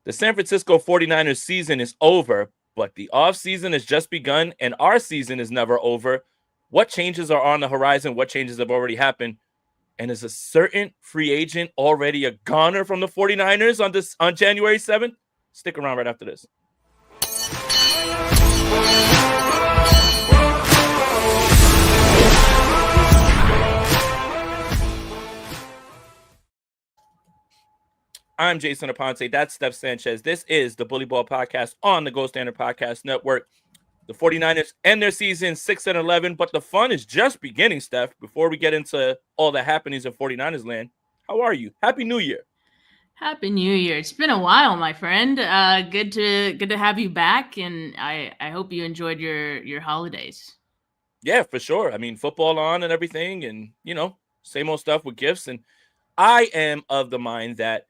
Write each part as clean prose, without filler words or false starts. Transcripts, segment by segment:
The San Francisco 49ers season is over, but the offseason has just begun, and our season is never over. What changes are on the horizon? What changes have already happened? And is a certain free agent already a goner from the 49ers on January 7th? Stick around right after this. I'm Jason Aponte. That's Steph Sanchez. This is the Bully Ball Podcast on the Gold Standard Podcast Network. The 49ers end their season 6-11, but the fun is just beginning, Steph. Before we get into all the happenings in 49ers land, how are you? Happy New Year. Happy New Year. It's been a while, my friend. Good to have you back, and I hope you enjoyed your holidays. Yeah, for sure. I mean, football on and everything, and, same old stuff with gifts. And I am of the mind that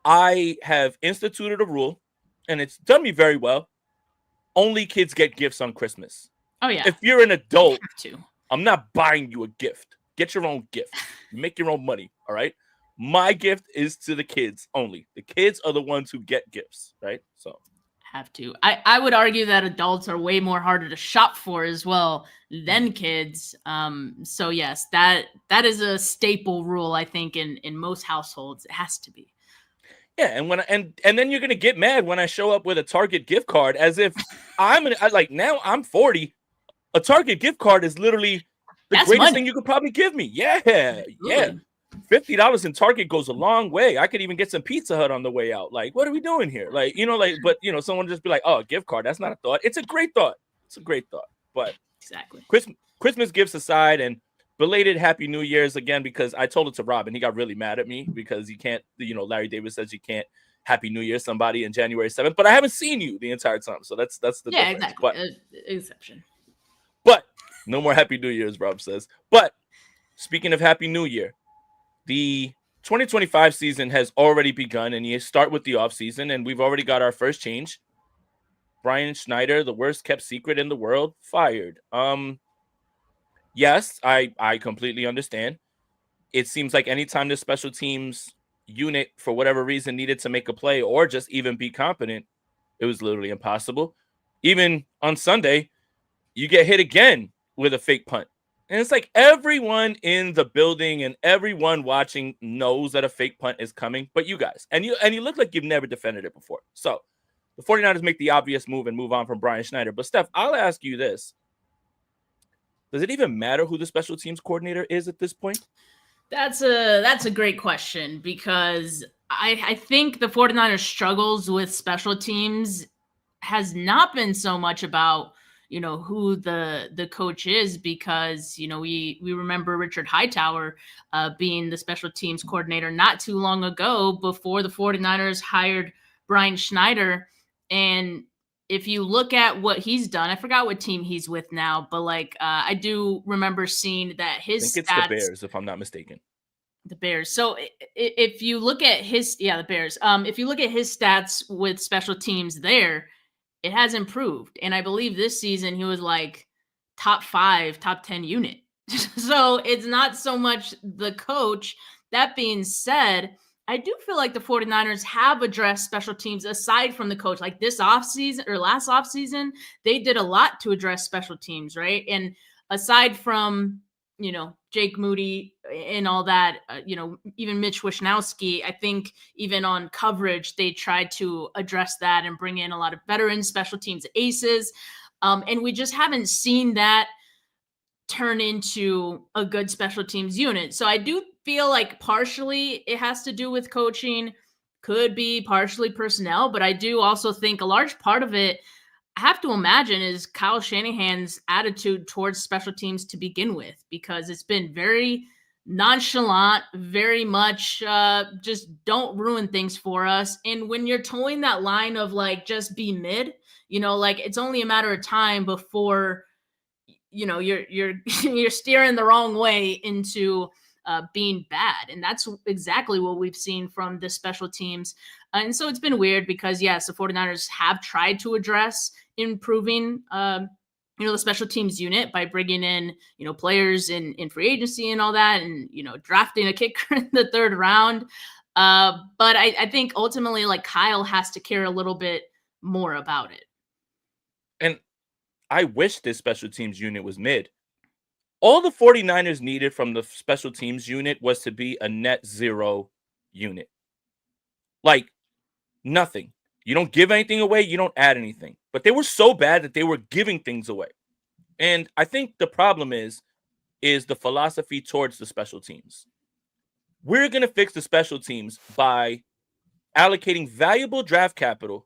I have instituted a rule, and it's done me very well. Only kids get gifts on Christmas. Oh, yeah. If you're an adult, you have to. I'm not buying you a gift. Get your own gift. You make your own money, all right? My gift is to the kids only. The kids are the ones who get gifts, right? So have to. I would argue that adults are way more harder to shop for as well than kids. So yes, that is a staple rule, I think, in most households. It has to be. Yeah, and then you're gonna get mad when I show up with a Target gift card, as if now I'm 40. A Target gift card is literally the greatest thing you could probably give me. Yeah. $50 in Target goes a long way. I could even get some Pizza Hut on the way out. Like, what are we doing here? But someone just be like, oh, a gift card. That's not a thought. It's a great thought. But exactly. Christmas gifts aside, and belated Happy New Year's again, because I told it to Rob and he got really mad at me because he can't, Larry David says you can't Happy New Year somebody in January 7th, but I haven't seen you the entire time. So that's the difference. Exactly. But, exception. But no more Happy New Year's, Rob says. But speaking of Happy New Year, the 2025 season has already begun, and you start with the offseason, and we've already got our first change. Brian Schneider, the worst kept secret in the world, fired. Yes, I completely understand. It seems like anytime the special teams unit, for whatever reason, needed to make a play or just even be competent, it was literally impossible. Even on Sunday, you get hit again with a fake punt. And it's like everyone in the building and everyone watching knows that a fake punt is coming, but you guys. And you look like you've never defended it before. So the 49ers make the obvious move and move on from Brian Schneider. But, Steph, I'll ask you this. Does it even matter who the special teams coordinator is at this point? That's a great question, because I think the 49ers struggles with special teams has not been so much about, who the coach is, because, we remember Richard Hightower being the special teams coordinator not too long ago before the 49ers hired Brian Schneider. And if you look at what he's done, I forgot what team he's with now, but I do remember seeing that his I think it's the Bears, if I'm not mistaken. The Bears. So if you look at the Bears, if you look at his stats with special teams there, it has improved. And I believe this season he was like top 5, top 10 unit. So it's not so much the coach. That being said, I do feel like the 49ers have addressed special teams aside from the coach. Like this offseason or last offseason, they did a lot to address special teams, right? And aside from, Jake Moody and all that, even Mitch Wishnowsky, I think even on coverage, they tried to address that and bring in a lot of veterans, special teams aces. And we just haven't seen that turn into a good special teams unit. So I do feel like partially it has to do with coaching, could be partially personnel, but I do also think a large part of it, I have to imagine, is Kyle Shanahan's attitude towards special teams to begin with, because it's been very nonchalant, very much just don't ruin things for us. And when you're towing that line of just be mid, it's only a matter of time before you're steering the wrong way into being bad. And that's exactly what we've seen from the special teams. And so it's been weird because, yes, the 49ers have tried to address improving, the special teams unit by bringing in, players in free agency and all that, and, drafting a kicker in the 3rd round. But I think ultimately, like, Kyle has to care a little bit more about it. And I wish this special teams unit was mid. All the 49ers needed from the special teams unit was to be a net zero unit. Like, nothing. You don't give anything away, you don't add anything. But they were so bad that they were giving things away. And I think the problem is the philosophy towards the special teams. We're going to fix the special teams by allocating valuable draft capital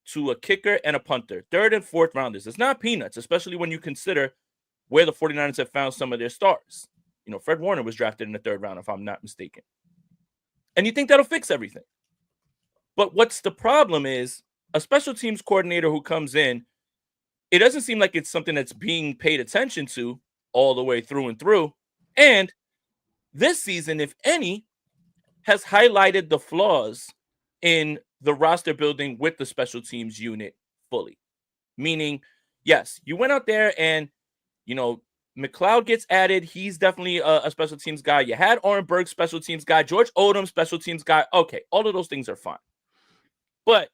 to a kicker and a punter, third and fourth rounders. It's not peanuts, especially when you consider where the 49ers have found some of their stars. You know, Fred Warner was drafted in the third round, if I'm not mistaken. And you think that'll fix everything. But what's the problem is a special teams coordinator who comes in, it doesn't seem like it's something that's being paid attention to all the way through and through. And this season, if any, has highlighted the flaws in the roster building with the special teams unit fully. Meaning, yes, you went out there and, you know, McLeod gets added. He's definitely a special teams guy. You had Orenberg, special teams guy. George Odom, special teams guy. Okay, all of those things are fine. But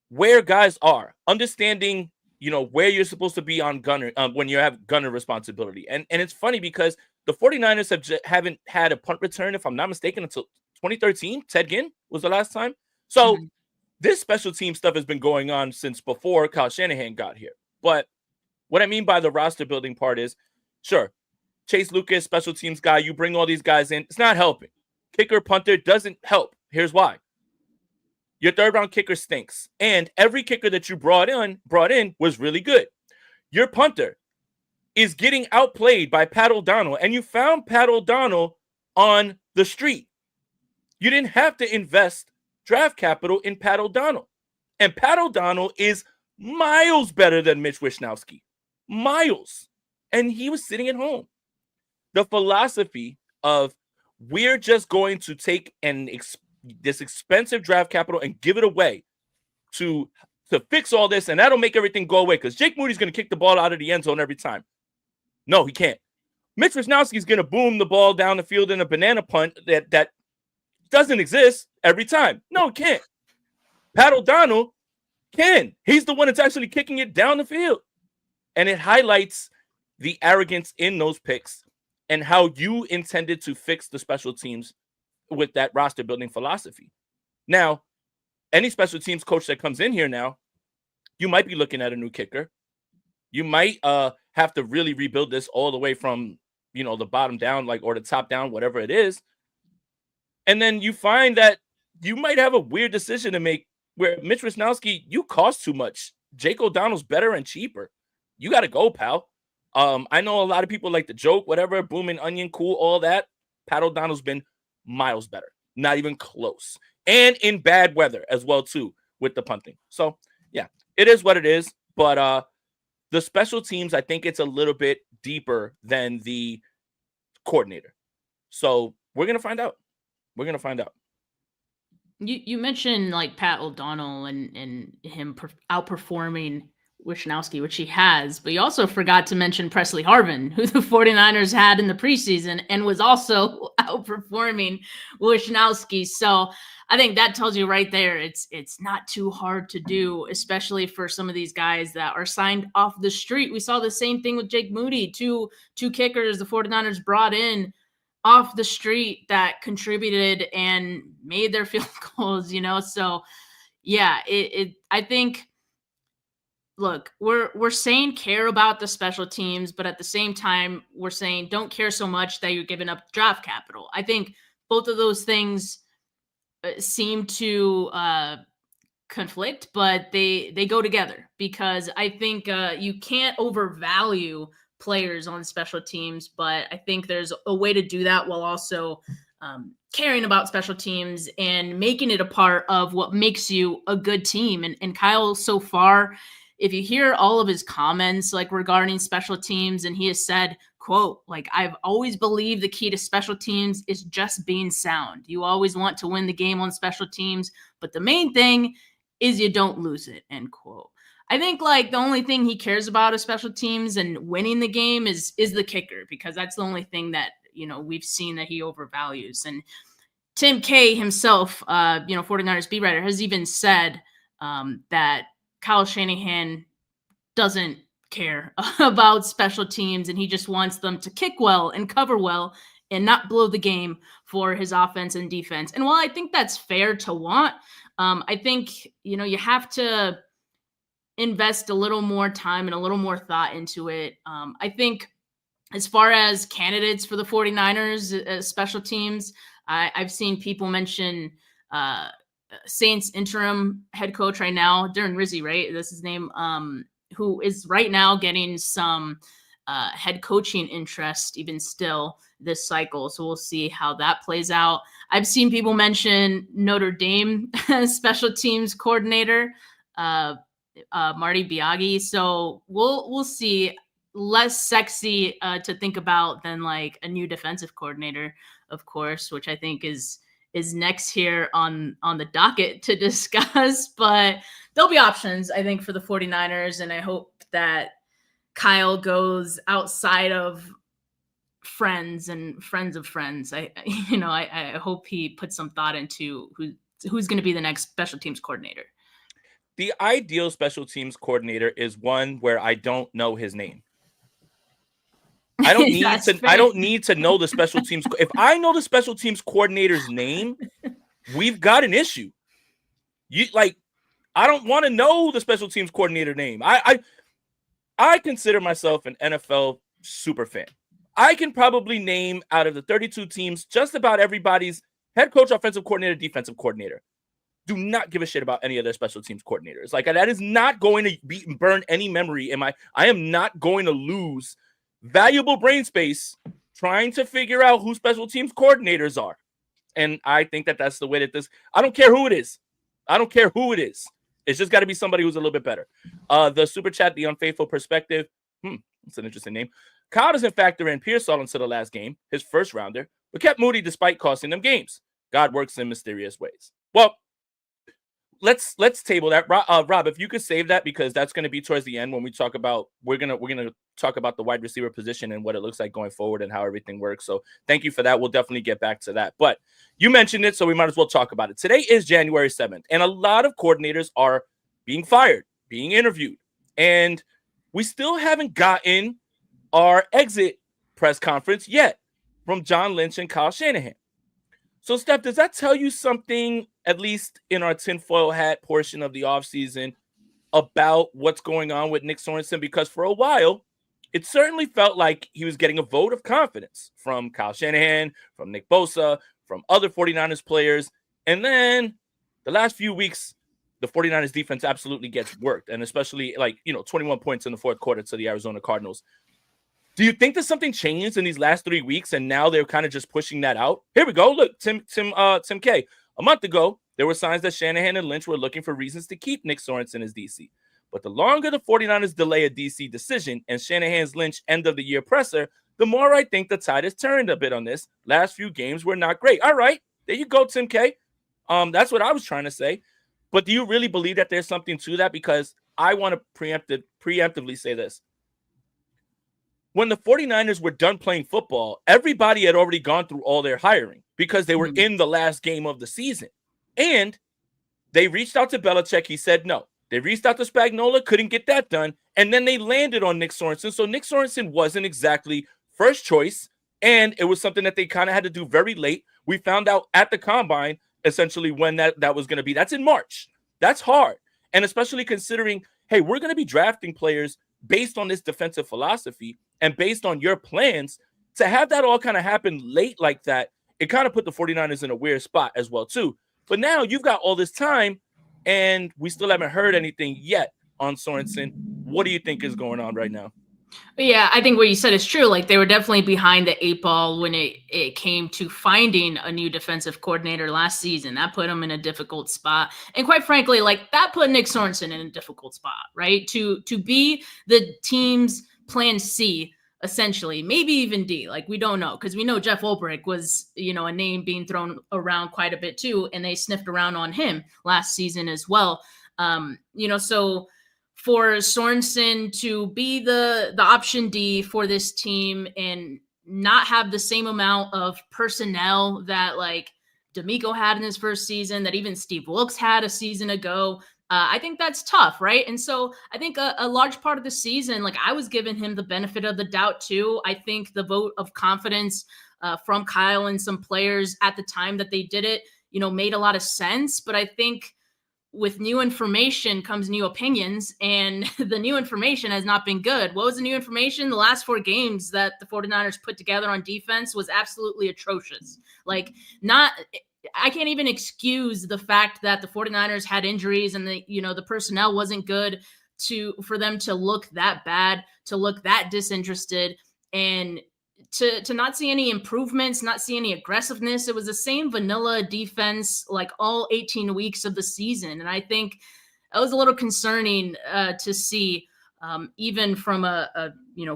where guys are, understanding, you know, where you're supposed to be on gunner when you have gunner responsibility. And it's funny because the 49ers haven't had a punt return, if I'm not mistaken, until 2013. Ted Ginn was the last time. So this special team stuff has been going on since before Kyle Shanahan got here. But what I mean by the roster building part is, sure, Chase Lucas, special teams guy, you bring all these guys in. It's not helping. Kicker, punter doesn't help. Here's why. Your third round kicker stinks. And every kicker that you brought in was really good. Your punter is getting outplayed by Pat O'Donnell, and you found Pat O'Donnell on the street. You didn't have to invest draft capital in Pat O'Donnell. And Pat O'Donnell is miles better than Mitch Wishnowsky. Miles. And he was sitting at home. The philosophy of we're just going to take this expensive draft capital and give it away to fix all this, and that'll make everything go away because Jake Moody's going to kick the ball out of the end zone every time. No, he can't. Mitch Wishnowsky's going to boom the ball down the field in a banana punt that doesn't exist every time. No, it can't. Pat O'Donnell can. He's the one that's actually kicking it down the field. And it highlights the arrogance in those picks and how you intended to fix the special teams with that roster building philosophy. Now, any special teams coach that comes in here now, you might be looking at a new kicker. You might have to really rebuild this all the way from, you know, the bottom down, like, or the top down, whatever it is. And then you find that you might have a weird decision to make where Mitch Wishnowsky, you cost too much. Jake O'Donnell's better and cheaper. You got to go, pal. I know a lot of people like the joke, whatever, booming onion, cool, all that. Pat O'Donnell's been miles better. Not even close. And in bad weather as well, too, with the punting. So, yeah, it is what it is. But the special teams, I think it's a little bit deeper than the coordinator. So we're going to find out. We're going to find out. You mentioned like Pat O'Donnell and him outperforming Wishnowsky, which he has, but you also forgot to mention Presley Harvin, who the 49ers had in the preseason and was also outperforming Wishnowsky. So I think that tells you right there, it's not too hard to do, especially for some of these guys that are signed off the street. We saw the same thing with Jake Moody, two kickers the 49ers brought in off the street that contributed and made their field goals, you know? So yeah, I think, look, we're saying care about the special teams, but at the same time, we're saying don't care so much that you're giving up draft capital. I think both of those things seem to conflict, but they go together because I think you can't overvalue players on special teams, but I think there's a way to do that while also caring about special teams and making it a part of what makes you a good team. And Kyle, so far, if you hear all of his comments like regarding special teams, and he has said, quote, like, I've always believed the key to special teams is just being sound. You always want to win the game on special teams, but the main thing is you don't lose it, end quote. I think like the only thing he cares about is special teams and winning the game is the kicker, because that's the only thing that, you know, we've seen that he overvalues. And Tim K himself, 49ers beat writer, has even said that Kyle Shanahan doesn't care about special teams, and he just wants them to kick well and cover well and not blow the game for his offense and defense. And while I think that's fair to want, I think, you have to invest a little more time and a little more thought into it. I think as far as candidates for the 49ers, special teams, I've seen people mention Saints interim head coach right now, Darren Rizzi, right? That's his name, who is right now getting some head coaching interest even still this cycle. So we'll see how that plays out. I've seen people mention Notre Dame special teams coordinator, Marty Biaggi. So we'll see. Less sexy to think about than like a new defensive coordinator, of course, which I think is next here on the docket to discuss. But there'll be options, I think, for the 49ers, and I hope that Kyle goes outside of friends and friends of friends. I hope he puts some thought into who's going to be the next special teams coordinator. The ideal special teams coordinator is one where I don't know his name. I don't need to. I don't need to know the special teams. If I know the special teams coordinator's name, we've got an issue. I don't want to know the special teams coordinator name. I consider myself an NFL super fan. I can probably name out of the 32 teams just about everybody's head coach, offensive coordinator, defensive coordinator. Do not give a shit about any of their special teams coordinators. Like, that is not going to burn any memory in my. I am not going to lose valuable brain space trying to figure out who special teams coordinators are. And I think that that's the way that this, I don't care who it is. I don't care who it is. It's just got to be somebody who's a little bit better. The super chat, the unfaithful perspective. That's an interesting name. Kyle doesn't factor in Pearsall into the last game, his first rounder, but kept Moody despite costing them games. God works in mysterious ways. Well, let's table that. Rob, if you could save that, because that's going to be towards the end when we talk about, we're going to talk about the wide receiver position and what it looks like going forward and how everything works. So thank you for that. We'll definitely get back to that. But you mentioned it, so we might as well talk about it. Today is January 7th, and a lot of coordinators are being fired, being interviewed, and we still haven't gotten our exit press conference yet from John Lynch and Kyle Shanahan. So, Steph, does that tell you something, at least in our tinfoil hat portion of the offseason, about what's going on with Nick Sorensen? Because for a while, it certainly felt like he was getting a vote of confidence from Kyle Shanahan, from Nick Bosa, from other 49ers players. And then the last few weeks, the 49ers defense absolutely gets worked, and especially 21 points in the fourth quarter to the Arizona Cardinals. Do you think that something changed in these last 3 weeks and now they're kind of just pushing that out? Here we go. Look, Tim K. A month ago, there were signs that Shanahan and Lynch were looking for reasons to keep Nick Sorensen as DC. But the longer the 49ers delay a DC decision and Shanahan's Lynch end of the year presser, the more I think the tide has turned a bit on this. Last few games were not great. All right, there you go, Tim K. That's what I was trying to say. But do you really believe that there's something to that? Because I want to preemptively say this. When the 49ers were done playing football, everybody had already gone through all their hiring because they were in the last game of the season. And they reached out to Belichick. He said no. They reached out to Spagnuolo, couldn't get that done. And then they landed on Nick Sorensen. So Nick Sorensen wasn't exactly first choice. And it was something that they kind of had to do very late. We found out at the combine, essentially, when that was going to be. That's in March. That's hard. And especially considering, hey, we're going to be drafting players based on this defensive philosophy and based on your plans. To have that all kind of happen late like that, it kind of put the 49ers in a weird spot as well, too. But now you've got all this time, and we still haven't heard anything yet on Sorensen. What do you think is going on right now? Yeah, I think what you said is true. Like, they were definitely behind the 8 ball when it came to finding a new defensive coordinator last season. That put them in a difficult spot. And quite frankly, that put Nick Sorensen in a difficult spot, right? To be the team's plan C, essentially, maybe even D. We don't know, because we know Jeff Ulbrich was, a name being thrown around quite a bit too, and they sniffed around on him last season as well. So for Sorensen to be the option D for this team and not have the same amount of personnel that D'Amico had in his first season, that even Steve Wilkes had a season ago. I think that's tough, right? And so I think a large part of the season, like I was giving him the benefit of the doubt too. I think the vote of confidence from Kyle and some players at the time that they did it, made a lot of sense. But I think with new information comes new opinions, and the new information has not been good. What was the new information? The last 4 games that the 49ers put together on defense was absolutely atrocious. I can't even excuse the fact that the 49ers had injuries and the personnel wasn't good for them to look that bad, to look that disinterested, and to not see any improvements, not see any aggressiveness. It was the same vanilla defense like all 18 weeks of the season. And I think it was a little concerning to see, even from a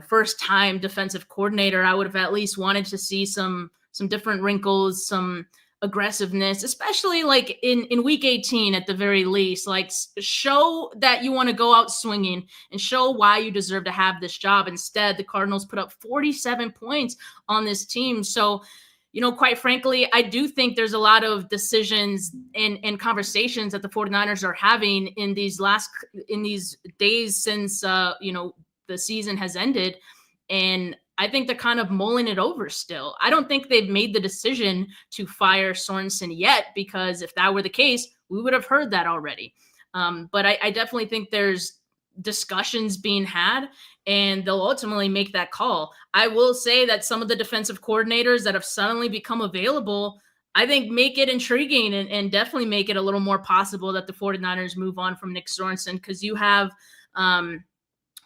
first time defensive coordinator. I would have at least wanted to see some different wrinkles, some aggressiveness, especially like in week 18 at the very least. Like, show that you want to go out swinging and show why you deserve to have this job. Instead, the Cardinals put up 47 points on this team. So, quite frankly, I do think there's a lot of decisions and conversations that the 49ers are having in these days since the season has ended. And I think they're kind of mulling it over still. I don't think they've made the decision to fire Sorensen yet, because if that were the case, we would have heard that already. But I definitely think there's discussions being had, and they'll ultimately make that call. I will say that some of the defensive coordinators that have suddenly become available, I think, make it intriguing and definitely make it a little more possible that the 49ers move on from Nick Sorensen, because you have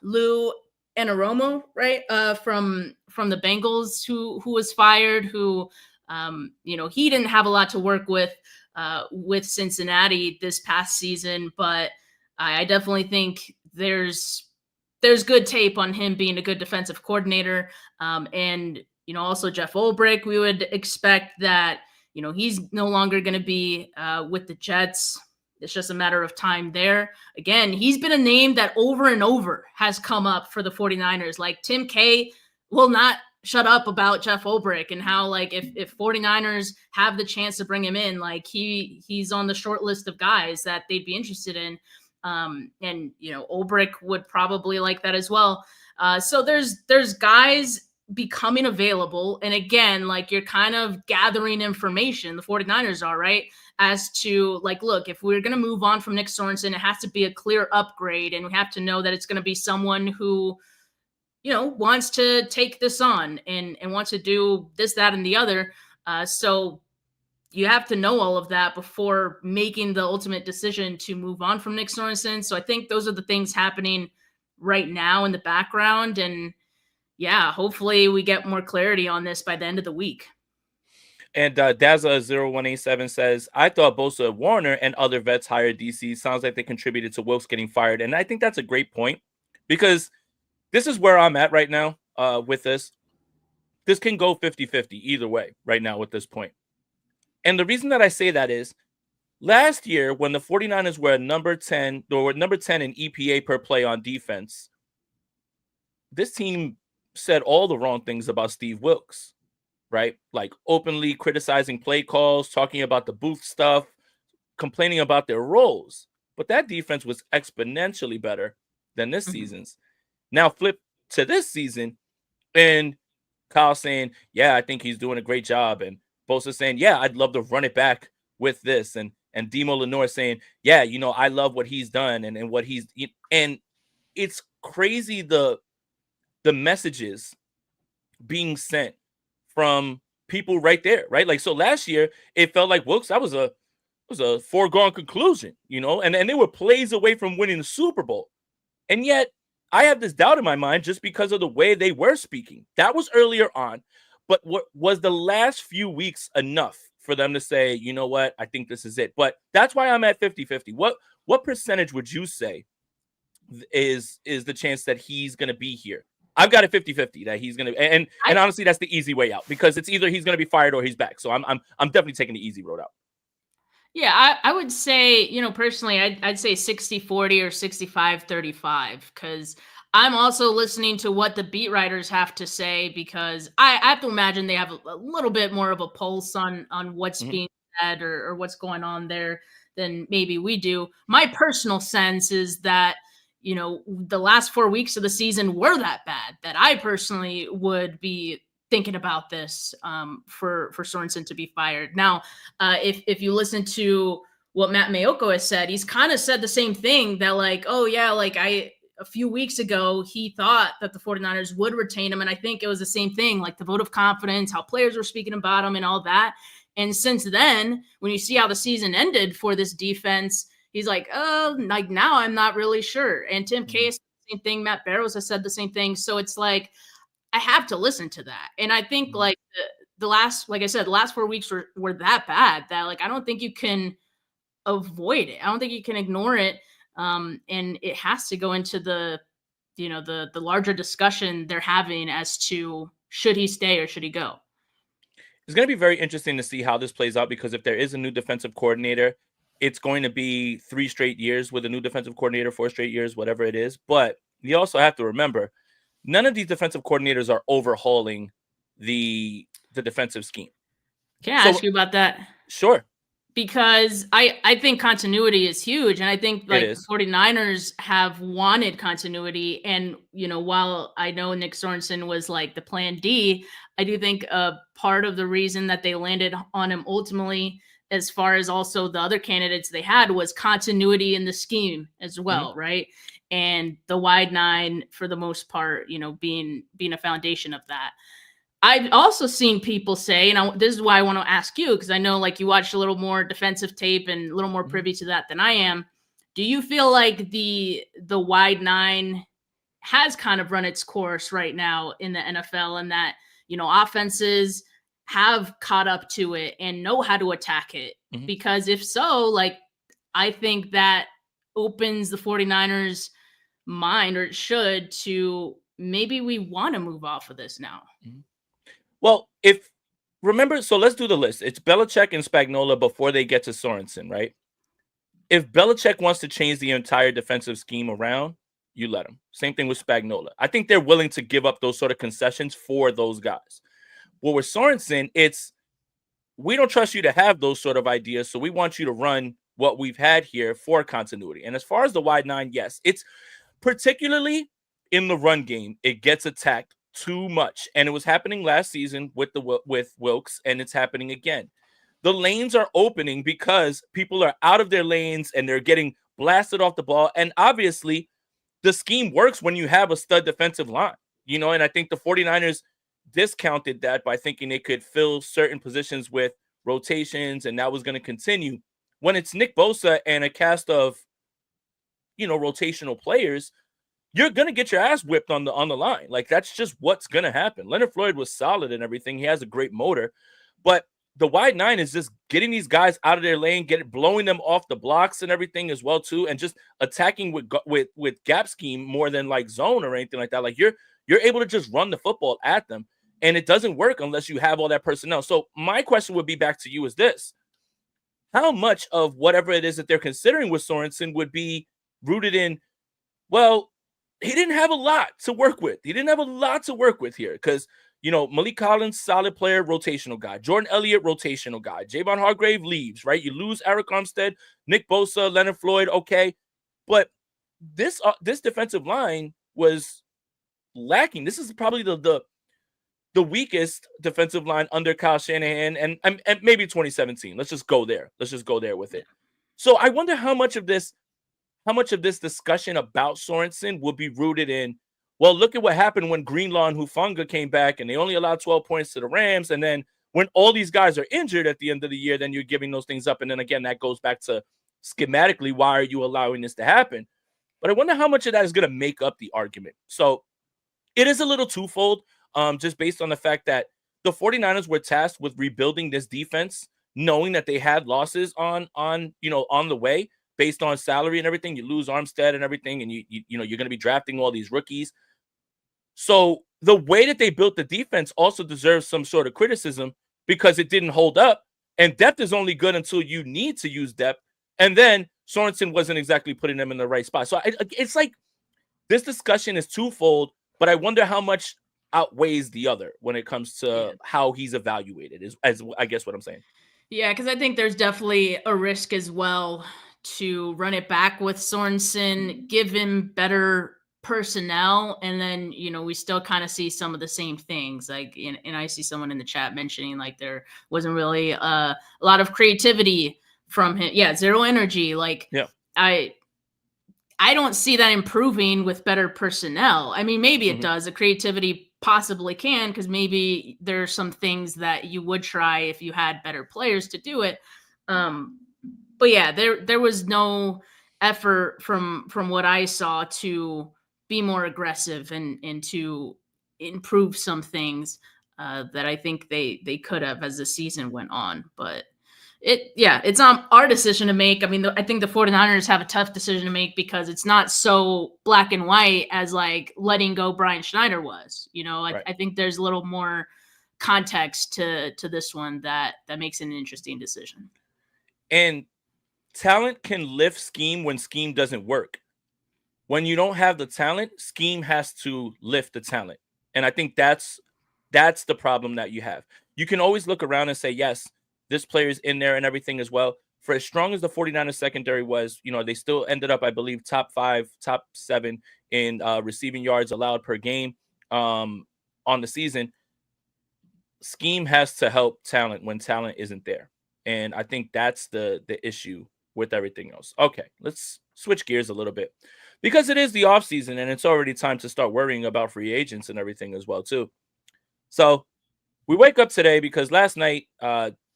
Lou Anaromo, right, from the Bengals, who was fired, who he didn't have a lot to work with Cincinnati this past season, but I definitely think there's good tape on him being a good defensive coordinator. And also Jeff Ulbrich, we would expect that he's no longer going to be with the Jets. It's just a matter of time there. Again, he's been a name that over and over has come up for the 49ers. Like, Tim K will not shut up about Jeff Ulbrich and how, like, if 49ers have the chance to bring him in, like, he's on the short list of guys that they'd be interested in. And Ulbrich would probably like that as well. So there's guys becoming available. And again, like, you're kind of gathering information, the 49ers are, right, as to, like, look, if we're going to move on from Nick Sorensen, it has to be a clear upgrade, and we have to know that it's going to be someone who wants to take this on and wants to do this, that, and the other. So you have to know all of that before making the ultimate decision to move on from Nick Sorensen. So I think those are the things happening right now in the background. And yeah, hopefully we get more clarity on this by the end of the week. And Daza0187 says, I thought Bosa, Warner, and other vets hired DC. Sounds like they contributed to Wilkes getting fired. And I think that's a great point, because this is where I'm at right now with this. This can go 50-50 either way right now at this point. And the reason that I say that is, last year when the 49ers were number 10 in EPA per play on defense, this team said all the wrong things about Steve Wilkes, right? Like, openly criticizing play calls, talking about the booth stuff, complaining about their roles. But that defense was exponentially better than this season's. Now flip to this season, and Kyle saying, yeah, I think he's doing a great job. And Bosa saying, yeah, I'd love to run it back with this. And Demo Lenore saying, yeah, I love what he's done and what he's, and it's crazy the messages being sent from people right there, right? Like, so last year it felt like Wilkes, that was a foregone conclusion, and they were plays away from winning the Super Bowl. And yet I have this doubt in my mind just because of the way they were speaking. That was earlier on. But what was the last few weeks enough for them to say, you know what, I think this is it? But that's why I'm at 50-50. What percentage would you say is the chance that he's going to be here? I've got a 50-50 that he's going to, and honestly, that's the easy way out, because it's either he's going to be fired or he's back. So I'm definitely taking the easy road out. Yeah, I would say, personally, I'd say 60-40 or 65-35, because I'm also listening to what the beat writers have to say, because I have to imagine they have a little bit more of a pulse on what's being at or what's going on there than maybe we do. My personal sense is that, the last 4 weeks of the season were that bad that I personally would be thinking about this for Sorensen to be fired. Now, if you listen to what Matt Mayoko has said, he's kind of said the same thing that a few weeks ago, he thought that the 49ers would retain him. And I think it was the same thing, like the vote of confidence, how players were speaking about him and all that. And since then, when you see how the season ended for this defense, he's like, oh, like now I'm not really sure. And Tim K said the same thing. Matt Barrows has said the same thing. So it's like, I have to listen to that. And I think like the last 4 weeks were that bad that like, I don't think you can avoid it. I don't think you can ignore it. And it has to go into the larger discussion they're having as to should he stay or should he go. It's going to be very interesting to see how this plays out, because if there is a new defensive coordinator, it's going to be 3 straight years with a new defensive coordinator, 4 straight years, whatever it is. But you also have to remember, none of these defensive coordinators are overhauling the defensive scheme. Can I ask you about that? Sure. Because I think continuity is huge. And I think like the 49ers have wanted continuity. And, while I know Nick Sorensen was like the plan D, I do think part of the reason that they landed on him ultimately, as far as also the other candidates they had, was continuity in the scheme as well, right? And the wide 9, for the most part, being a foundation of that. I've also seen people say, and this is why I want to ask you, because I know like you watched a little more defensive tape and a little more privy to that than I am. Do you feel like the wide 9 has kind of run its course right now in the NFL, and that, offenses have caught up to it and know how to attack it? Because if so, like, I think that opens the 49ers' mind, or it should, to maybe we want to move off of this now. Well, so let's do the list. It's Belichick and Spagnuolo before they get to Sorensen, right? If Belichick wants to change the entire defensive scheme around, you let him. Same thing with Spagnuolo. I think they're willing to give up those sort of concessions for those guys. Well, with Sorensen, we don't trust you to have those sort of ideas, so we want you to run what we've had here for continuity. And as far as the wide 9, yes, it's particularly in the run game, it gets attacked too much, and it was happening last season with Wilkes, and it's happening again. The lanes are opening because people are out of their lanes and they're getting blasted off the ball. And obviously, the scheme works when you have a stud defensive line, and I think the 49ers discounted that by thinking they could fill certain positions with rotations, and that was going to continue. When it's Nick Bosa and a cast of, rotational players, you're going to get your ass whipped on the line. Like, that's just what's going to happen. Leonard Floyd was solid and everything. He has a great motor. But the wide 9 is just getting these guys out of their lane, blowing them off the blocks and everything as well, too, and just attacking with gap scheme more than like zone or anything like that. Like, you're able to just run the football at them, and it doesn't work unless you have all that personnel. So my question would be back to you is this. How much of whatever it is that they're considering with Sorensen would be rooted in, well, he didn't have a lot to work with. He didn't have a lot to work with here because, Malik Collins, solid player, rotational guy. Jordan Elliott, rotational guy. Javon Hargrave leaves, right? You lose Eric Armstead, Nick Bosa, Leonard Floyd, okay. But this defensive line was lacking. This is probably the weakest defensive line under Kyle Shanahan and maybe 2017. Let's just go there. Let's just go there with it. So I wonder how much of this discussion about Sorensen will be rooted in, well, look at what happened when Greenlaw and Hufanga came back and they only allowed 12 points to the Rams. And then when all these guys are injured at the end of the year, then you're giving those things up. And then again, that goes back to schematically, why are you allowing this to happen? But I wonder how much of that is going to make up the argument. So it is a little twofold, just based on the fact that the 49ers were tasked with rebuilding this defense, knowing that they had losses on the way. Based on salary and everything, you lose Armstead and everything, and you're going to be drafting all these rookies. So the way that they built the defense also deserves some sort of criticism because it didn't hold up. And depth is only good until you need to use depth. And then Sorensen wasn't exactly putting them in the right spot. So it's like this discussion is twofold, but I wonder how much outweighs the other when it comes to how he's evaluated, is I guess what I'm saying. Yeah, because I think there's definitely a risk as well to run it back with Sorensen, give him better personnel, and then we still kind of see some of the same things. Like, and I see someone in the chat mentioning like there wasn't really a lot of creativity from him. Yeah, zero energy. Like, Yeah. I don't see that improving with better personnel. I mean, maybe it does. The creativity possibly can, because maybe there's some things that you would try if you had better players to do it. But yeah, there was no effort from what I saw to be more aggressive and to improve some things that I think they could have as the season went on. But it's our decision to make. I mean, I think the 49ers have a tough decision to make because it's not so black and white as like letting go Brian Schneider was. Right. I think there's a little more context to this one that makes it an interesting decision. And talent can lift scheme when scheme doesn't work. When you don't have the talent, scheme has to lift the talent. And I think that's the problem that you have. You can always look around and say, yes, this player is in there and everything as well. For as strong as the 49ers secondary was, they still ended up, I believe, top 5, top 7 in receiving yards allowed per game on the season. Scheme has to help talent when talent isn't there. And I think that's the issue with everything else. Okay, let's switch gears a little bit, because it is the offseason and it's already time to start worrying about free agents and everything as well, too. So we wake up today because last night,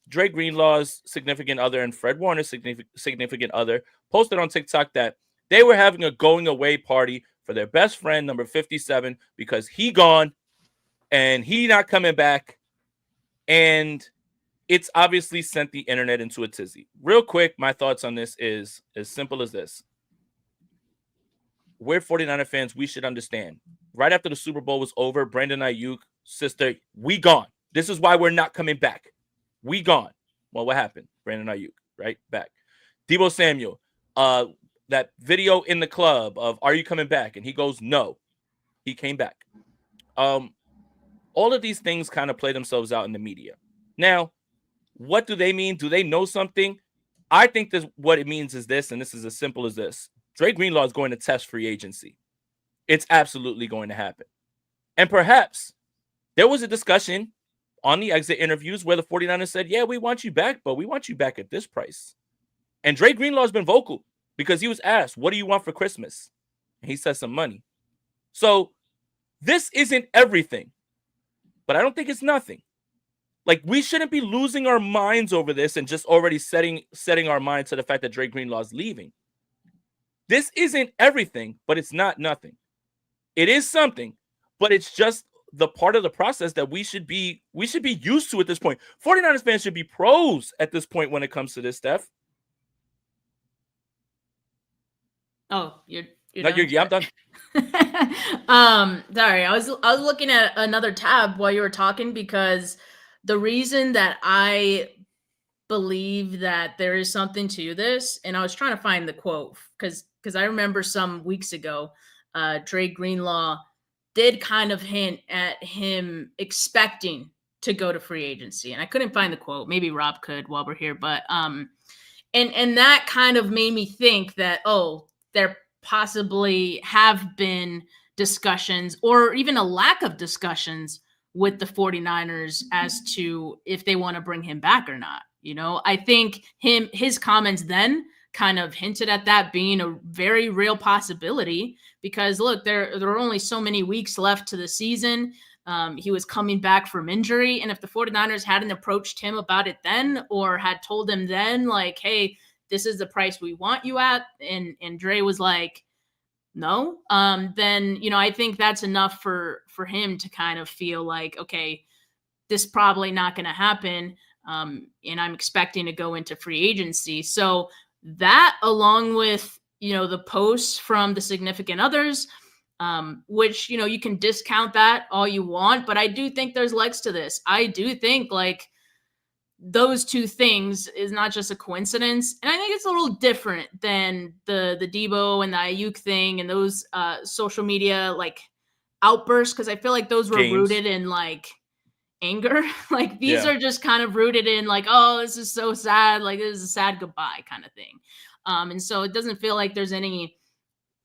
Dre Greenlaw's significant other and Fred Warner's significant other posted on TikTok that they were having a going away party for their best friend, number 57, because he gone and he not coming back. And it's obviously sent the internet into a tizzy. Real quick, my thoughts on this is as simple as this. We're 49er fans. We should understand. Right after the Super Bowl was over, Brandon Ayuk, sister, we gone. This is why we're not coming back. We gone. Well, what happened? Brandon Ayuk, right? Back. Deebo Samuel, that video in the club of, are you coming back? And he goes, no. He came back. All of these things kind of play themselves out in the media. Now, what do they mean? Do they know something? I think what it means is this, and this is as simple as this. Dre Greenlaw is going to test free agency. It's absolutely going to happen. And perhaps there was a discussion on the exit interviews where the 49ers said, yeah, we want you back, but we want you back at this price. And Dre Greenlaw has been vocal because he was asked, what do you want for Christmas? And he said some money. So this isn't everything, but I don't think it's nothing. Like, we shouldn't be losing our minds over this and just already setting our mind to the fact that Dre Greenlaw is leaving. This isn't everything, but it's not nothing. It is something, but it's just the part of the process that we should be used to at this point. 49ers fans should be pros at this point when it comes to this, Steph. Oh, yeah, I'm done. Sorry, I was looking at another tab while you were talking, because the reason that I believe that there is something to this, and I was trying to find the quote because I remember some weeks ago, Dre Greenlaw did kind of hint at him expecting to go to free agency, and I couldn't find the quote. Maybe Rob could while we're here, but and that kind of made me think that, there possibly have been discussions or even a lack of discussions with the 49ers as to if they want to bring him back or not. I think his comments then kind of hinted at that being a very real possibility, because look, there are only so many weeks left to the season. He was coming back from injury. And if the 49ers hadn't approached him about it then, or had told him then, like, hey, this is the price we want you at, and Dre was like, no, then, I think that's enough for him to kind of feel like, okay, this is probably not going to happen. And I'm expecting to go into free agency. So that, along with, the posts from the significant others, which, you can discount that all you want, but I do think there's legs to this. I do think, like, those two things is not just a coincidence. And I think it's a little different than the Deebo and the Ayuk thing and those social media like outbursts, because I feel like those were rooted in like anger. Like these Yeah. are just kind of rooted in like, oh, this is so sad. Like this is a sad goodbye kind of thing. And so it doesn't feel like there's any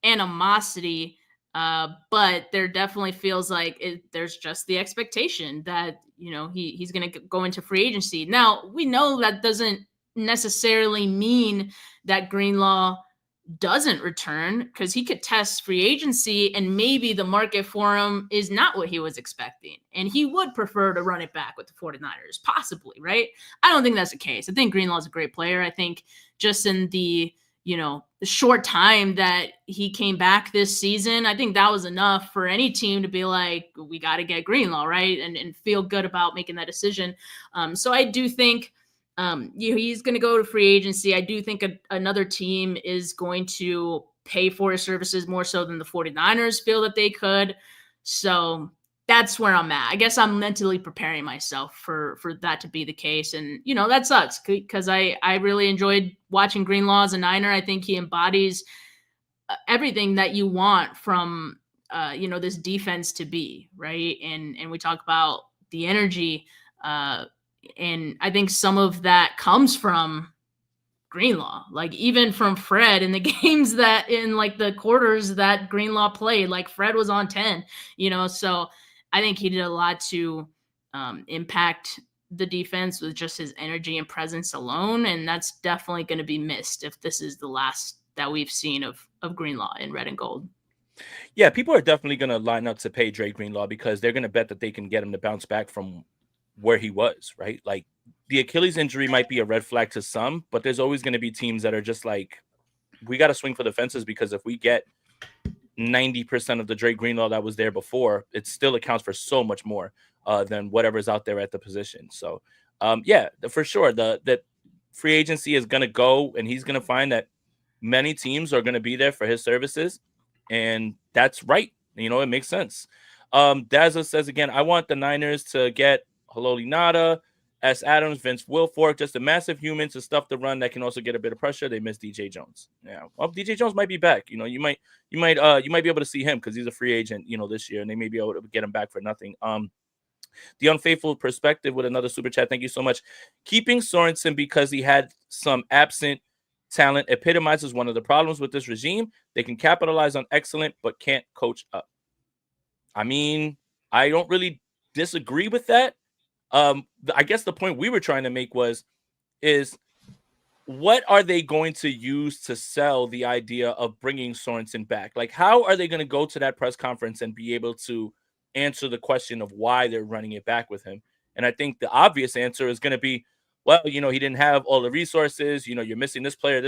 animosity, but there definitely feels like there's just the expectation that he's going to go into free agency. Now we know that doesn't necessarily mean that Greenlaw doesn't return, because he could test free agency and maybe the market for him is not what he was expecting and he would prefer to run it back with the 49ers, possibly, right? I don't think that's the case. I think Greenlaw is a great player. I think just in the the short time that he came back this season, I think that was enough for any team to be like, we got to get Greenlaw, right? And feel good about making that decision. So I do think he's going to go to free agency. I do think another team is going to pay for his services more so than the 49ers feel that they could. So that's where I'm at. I guess I'm mentally preparing myself for that to be the case. And, that sucks because I really enjoyed watching Greenlaw as a Niner. I think he embodies everything that you want from, this defense to be, right? And we talk about the energy, and I think some of that comes from Greenlaw, like even from Fred in the games that in like the quarters that Greenlaw played, like Fred was on 10, so I think he did a lot to impact the defense with just his energy and presence alone. And that's definitely going to be missed if this is the last that we've seen of Greenlaw in red and gold. Yeah, people are definitely going to line up to pay Dre Greenlaw because they're going to bet that they can get him to bounce back from where he was, right? Like the Achilles injury might be a red flag to some, but there's always going to be teams that are just like, we got to swing for the fences because if we get 90% of the Dre Greenlaw that was there before, it still accounts for so much more than whatever's out there at the position. So, yeah, for sure, that free agency is going to go, and he's going to find that many teams are going to be there for his services, and that's right. It makes sense. Daza says again, I want the Niners to get Haloli Nada, S. Adams, Vince Wilfork, just a massive human to stuff the run that can also get a bit of pressure. They miss DJ Jones. Yeah, well, DJ Jones might be back. You might be able to see him because he's a free agent, this year, and they may be able to get him back for nothing. The Unfaithful Perspective with another super chat. Thank you so much. Keeping Sorensen because he had some absent talent epitomizes one of the problems with this regime. They can capitalize on excellent, but can't coach up. I mean, I don't really disagree with that. I guess the point we were trying to make is what are they going to use to sell the idea of bringing Sorensen back? Like, how are they going to go to that press conference and be able to answer the question of why they're running it back with him? And I think the obvious answer is going to be, well, he didn't have all the resources. You're missing this player,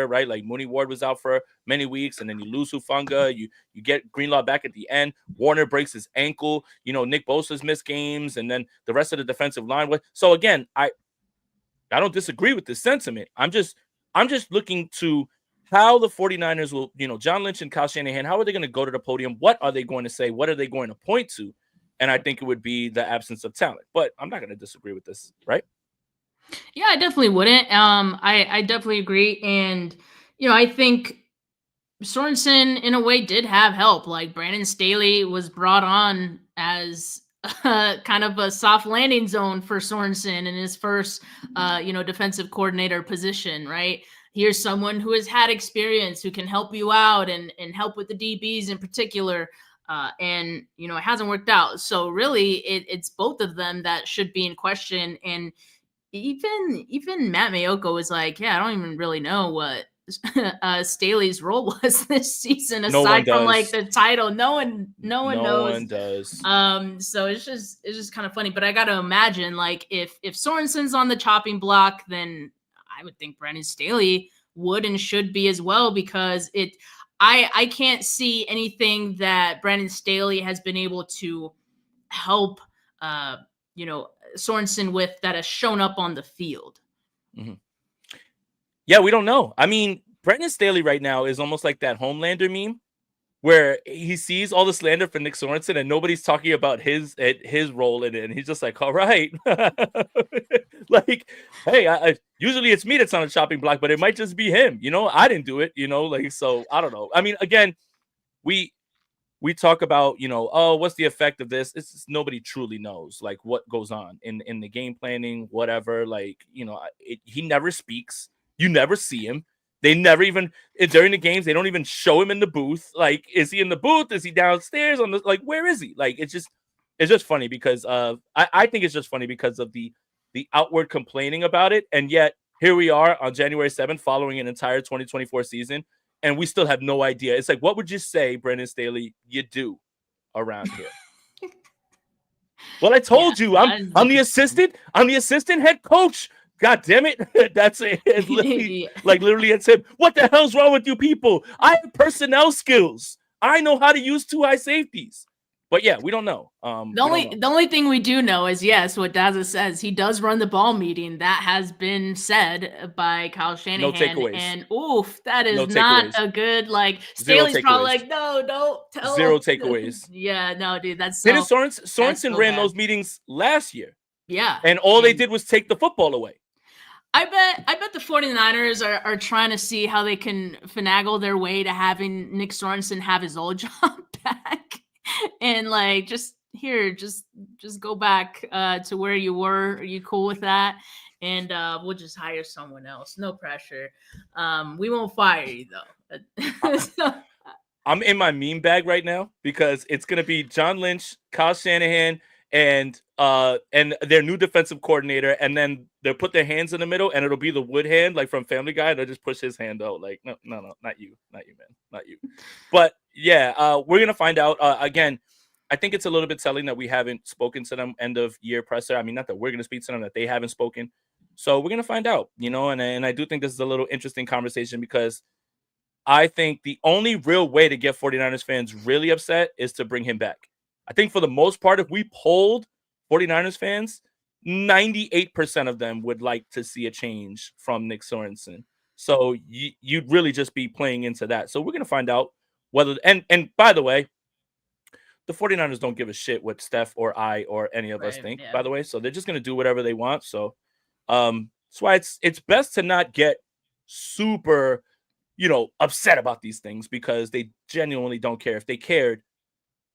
right? Like Mooney Ward was out for many weeks, and then you lose Hufanga. You get Greenlaw back at the end. Warner breaks his ankle. Nick Bosa's missed games, and then the rest of the defensive line. So again, I don't disagree with this sentiment. I'm just looking to how the 49ers will, John Lynch and Kyle Shanahan, how are they going to go to the podium? What are they going to say? What are they going to point to? And I think it would be the absence of talent. But I'm not going to disagree with this, right? Yeah, I definitely wouldn't. I definitely agree. And, I think Sorensen in a way did have help. Like Brandon Staley was brought on as kind of a soft landing zone for Sorensen in his first, defensive coordinator position, right? Here's someone who has had experience, who can help you out and help with the DBs in particular. And, it hasn't worked out. So really it's both of them that should be in question. And even Matt Mayoko was like, yeah, I don't even really know what Staley's role was this season aside from like the title. No one knows. No one does. So it's just kind of funny. But I got to imagine, like, if Sorensen's on the chopping block, then I would think Brandon Staley would and should be as well, because I can't see anything that Brandon Staley has been able to help Sorensen with that has shown up on the field. Mm-hmm. Yeah, we don't know. I mean, Brandon Staley right now is almost like that Homelander meme where he sees all the slander for Nick Sorensen and nobody's talking about his role in it. And he's just like, all right. Like, hey, usually it's me that's on the chopping block, but it might just be him. I didn't do it, like, so I don't know. I mean, again, we talk about, oh, what's the effect of this? It's just, nobody truly knows like what goes on in the game planning, whatever. Like, he never speaks. You never see him. They never even during the games, they don't even show him in the booth. Like, is he in the booth? Is he downstairs on the like where is he? Like, it's just funny because I think it's just funny because of the outward complaining about it. And yet here we are on January 7th following an entire 2024 season. And we still have no idea. It's like, what would you say, Brendan Staley, you do around here? Well, I told you, I'm the assistant. I'm the assistant head coach. God damn it. That's it. It's literally it's him. What the hell's wrong with you people? I have personnel skills. I know how to use two high safeties. But yeah, we don't know. The only thing we do know is, yes, what Daza says, he does run the ball meeting. That has been said by Kyle Shanahan. No takeaways. And oof, that is not a good, like, Staley's probably like, no, don't tell Zero takeaways. Yeah, no, dude, that's so. Didn't Sorensen ran those meetings last year? Yeah. And all they did was take the football away. I bet the 49ers are trying to see how they can finagle their way to having Nick Sorensen have his old job back. And like, just go back to where you were. Are you cool with that? And we'll just hire someone else. No pressure. We won't fire you though. I'm in my meme bag right now because it's gonna be John Lynch, Kyle Shanahan, and their new defensive coordinator, and then they'll put their hands in the middle, and it'll be the wood hand, like from Family Guy. They'll just push his hand out, like, no, not you, man, not you. But yeah, we're gonna find out. Again, I think it's a little bit telling that we haven't spoken to them end of year presser. I mean, not that we're gonna speak to them, that they haven't spoken. So we're gonna find out, and I do think this is a little interesting conversation because I think the only real way to get 49ers fans really upset is to bring him back. I think for the most part, if we polled 49ers fans, 98% of them would like to see a change from Nick Sorensen. So you'd really just be playing into that. So we're going to find out whether – and by the way, the 49ers don't give a shit what Steph or I or any of us think, by the way. So they're just going to do whatever they want. So that's why it's best to not get super, upset about these things because they genuinely don't care. If they cared,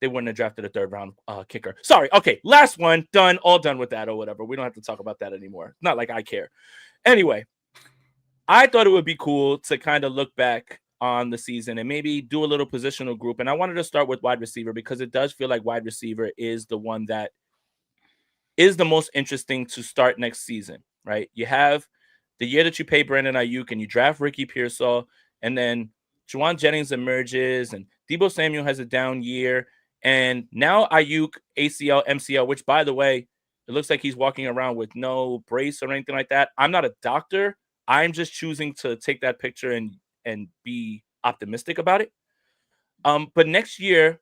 they wouldn't have drafted a third-round kicker. Sorry. Okay, last one. Done. All done with that or whatever. We don't have to talk about that anymore. Not like I care. Anyway, I thought it would be cool to kind of look back on the season and maybe do a little positional group. And I wanted to start with wide receiver because it does feel like wide receiver is the one that is the most interesting to start next season, right? You have the year that you pay Brandon Ayuk and you draft Ricky Pearsall, and then Juwan Jennings emerges and Deebo Samuel has a down year. And now Ayuk, ACL, MCL, which, by the way, it looks like he's walking around with no brace or anything like that. I'm not a doctor. I'm just choosing to take that picture and be optimistic about it. But next year,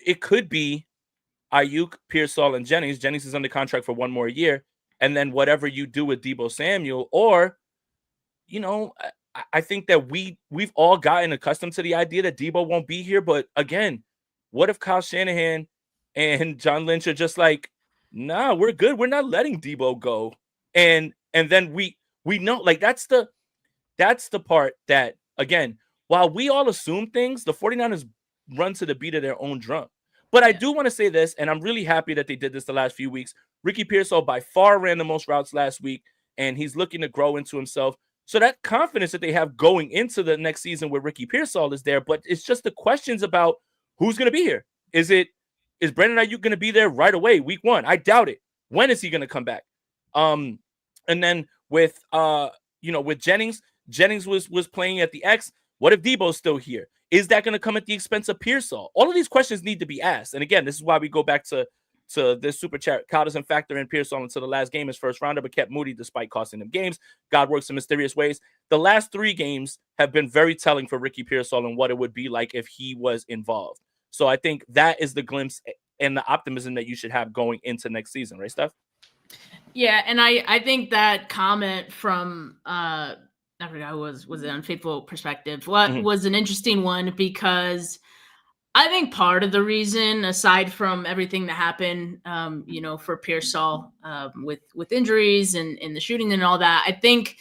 it could be Ayuk, Pearsall, and Jennings. Jennings is under contract for one more year. And then whatever you do with Deebo Samuel, or, I think that we've all gotten accustomed to the idea that Deebo won't be here. But again, what if Kyle Shanahan and John Lynch are just like, nah, we're good. We're not letting Deebo go. And then we know, like, that's the part that, again, while we all assume things, the 49ers run to the beat of their own drum. But I do want to say this, and I'm really happy that they did this the last few weeks. Ricky Pearsall by far ran the most routes last week, and he's looking to grow into himself. So that confidence that they have going into the next season with Ricky Pearsall is there, but it's just the questions about who's going to be here. Is Brandon Ayuk going to be there right away, week one? I doubt it. When is he going to come back? And then with Jennings was playing at the X. What if Deebo's still here? Is that going to come at the expense of Pearsall? All of these questions need to be asked. And again, this is why we go back to this super chat. Kyle doesn't factor in Pearsall until the last game as first rounder, but kept Moody despite costing them games. God works in mysterious ways. The last 3 games have been very telling for Ricky Pearsall and what it would be like if he was involved. So I think that is the glimpse and the optimism that you should have going into next season, right, Steph? Yeah, and I think that comment from I forgot was it Unfaithful Perspective. Was an interesting one because I think part of the reason, aside from everything that happened, for Pearsall with injuries and the shooting and all that, I think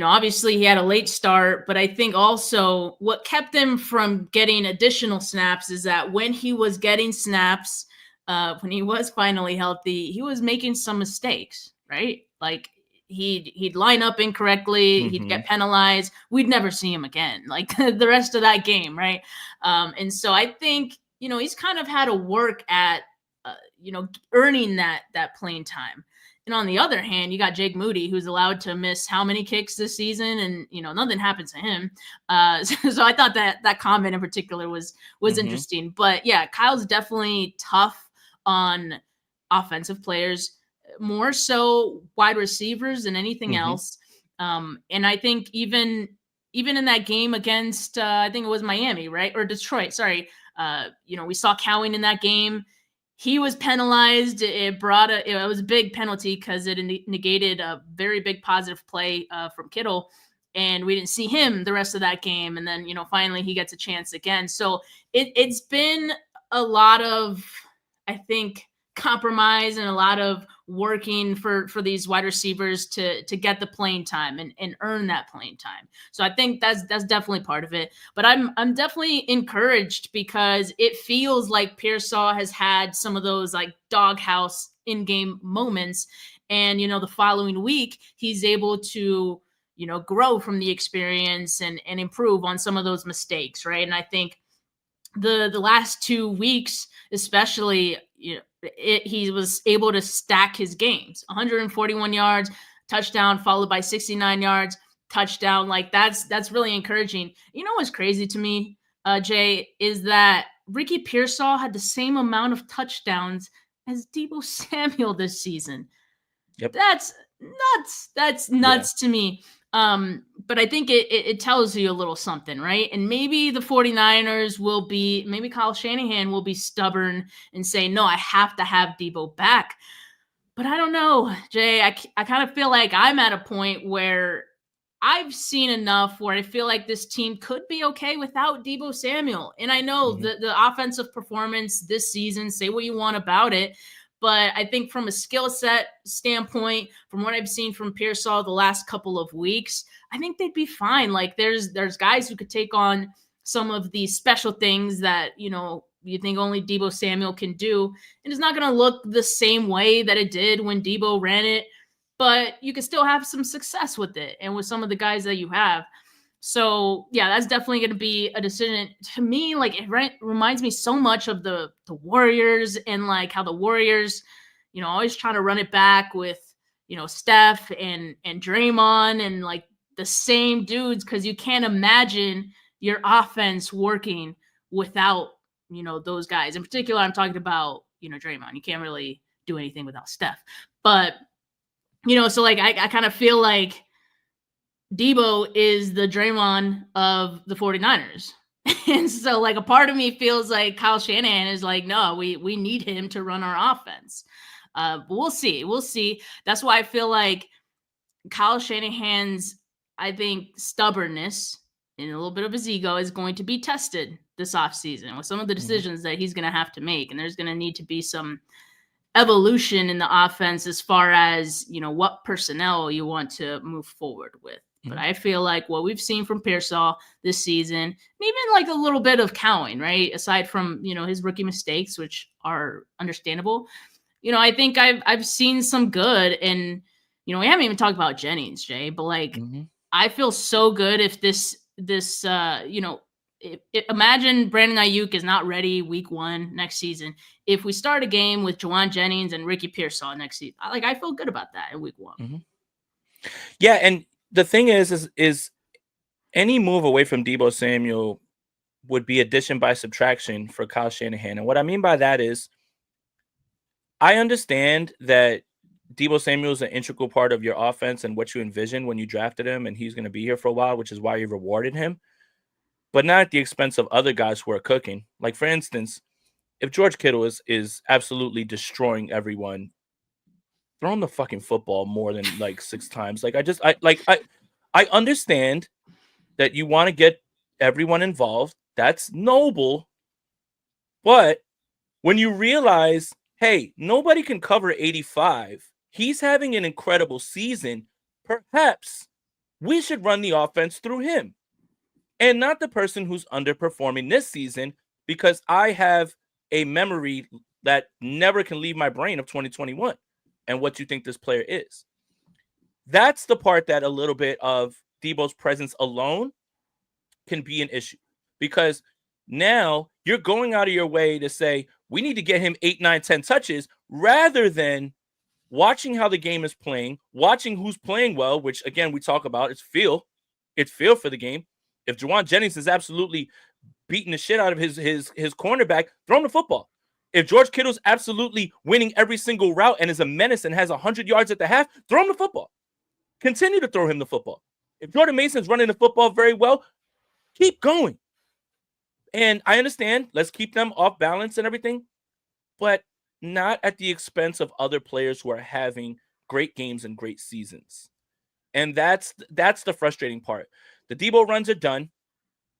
obviously he had a late start, but I think also what kept him from getting additional snaps is that when he was getting snaps, when he was finally healthy, he was making some mistakes, right? Like he'd line up incorrectly, he'd get penalized. We'd never see him again, like the rest of that game, right? And so I think he's kind of had to work at earning that playing time. And on the other hand, you got Jake Moody, who's allowed to miss how many kicks this season, and nothing happens to him. So I thought that comment in particular was interesting. But yeah, Kyle's definitely tough on offensive players, more so wide receivers than anything else. And I think even in that game against I think it was Miami, right, or Detroit. Sorry, we saw Cowing in that game. He was penalized. It was a big penalty because it negated a very big positive play from Kittle, and we didn't see him the rest of that game. And then finally he gets a chance again. So it's been a lot of, I think, compromise and a lot of working for these wide receivers to get the playing time and earn that playing time. So I think that's definitely part of it. But I'm definitely encouraged because it feels like Pearsall has had some of those like doghouse in-game moments, and the following week he's able to grow from the experience and improve on some of those mistakes, right? And I think the last 2 weeks especially, he was able to stack his games. 141 yards, touchdown, followed by 69 yards, touchdown. Like that's really encouraging. What's crazy to me, Jay, is that Ricky Pearsall had the same amount of touchdowns as Deebo Samuel this season. Yep. That's nuts. That's nuts to me. But I think it tells you a little something, right? And maybe the 49ers maybe Kyle Shanahan will be stubborn and say, no, I have to have Deebo back. But I don't know, Jay. I kind of feel like I'm at a point where I've seen enough where I feel like this team could be okay without Deebo Samuel. And I know the offensive performance this season, say what you want about it, but I think from a skill set standpoint, from what I've seen from Pearsall the last couple of weeks, I think they'd be fine. Like there's guys who could take on some of these special things that, you think only Deebo Samuel can do. And it's not going to look the same way that it did when Deebo ran it, but you can still have some success with it and with some of the guys that you have. So yeah, that's definitely going to be a decision. To me, like it reminds me so much of the Warriors, and like how the Warriors, always trying to run it back with, Steph and Draymond and like the same dudes, because you can't imagine your offense working without, those guys. In particular, I'm talking about, Draymond. You can't really do anything without Steph. But, so like I kind of feel like Deebo is the Draymond of the 49ers. And so like a part of me feels like Kyle Shanahan is like, no, we need him to run our offense. But we'll see. We'll see. That's why I feel like Kyle Shanahan's, I think, stubbornness and a little bit of his ego is going to be tested this offseason with some of the decisions that he's going to have to make. And there's going to need to be some evolution in the offense as far as, what personnel you want to move forward with. But I feel like what we've seen from Pearsall this season, even like a little bit of Cowing, right? Aside from, his rookie mistakes, which are understandable. I think I've seen some good. And, we haven't even talked about Jennings, Jay, but like, I feel so good if this imagine Brandon Ayuk is not ready week 1 next season. If we start a game with Juwan Jennings and Ricky Pearsall next season, I feel good about that in week 1. Yeah. And the thing is any move away from Deebo Samuel would be addition by subtraction for Kyle Shanahan. And what I mean by that is I understand that Deebo Samuel is an integral part of your offense and what you envisioned when you drafted him, and he's going to be here for a while, which is why you rewarded him, but not at the expense of other guys who are cooking. Like, for instance, if George Kittle is absolutely destroying everyone, throw him the fucking football more than like 6 times. Like, I understand that you want to get everyone involved. That's noble. But when you realize, hey, nobody can cover 85, he's having an incredible season, perhaps we should run the offense through him and not the person who's underperforming this season, because I have a memory that never can leave my brain of 2021 and what you think this player is. That's the part that a little bit of Debo's presence alone can be an issue, because now you're going out of your way to say we need to get him 8, 9, 10 touches rather than watching how the game is playing, watching who's playing well, which again we talk about. It's feel for the game. If Juwan Jennings is absolutely beating the shit out of his cornerback, throw him the football. If George Kittle's absolutely winning every single route and is a menace and has 100 yards at the half, throw him the football. Continue to throw him the football. If Jordan Mason's running the football very well, keep going. And I understand, let's keep them off balance and everything, but not at the expense of other players who are having great games and great seasons. And that's the frustrating part. The Debo runs are done.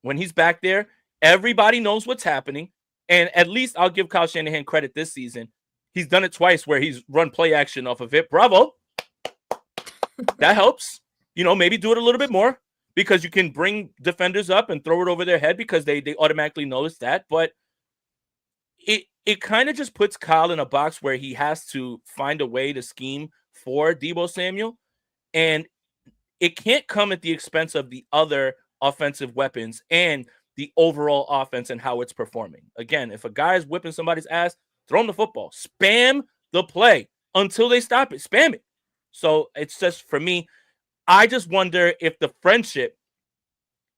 When he's back there, everybody knows what's happening. And at least I'll give Kyle Shanahan credit this season. He's done it twice where he's run play action off of it. Bravo. That helps. Maybe do it a little bit more, because you can bring defenders up and throw it over their head because they automatically notice that. But it kind of just puts Kyle in a box where he has to find a way to scheme for Debo Samuel. And it can't come at the expense of the other offensive weapons and the overall offense and how it's performing. Again, if a guy is whipping somebody's ass, throw him the football. Spam the play until they stop it. Spam it. So it's just, for me, I just wonder if the friendship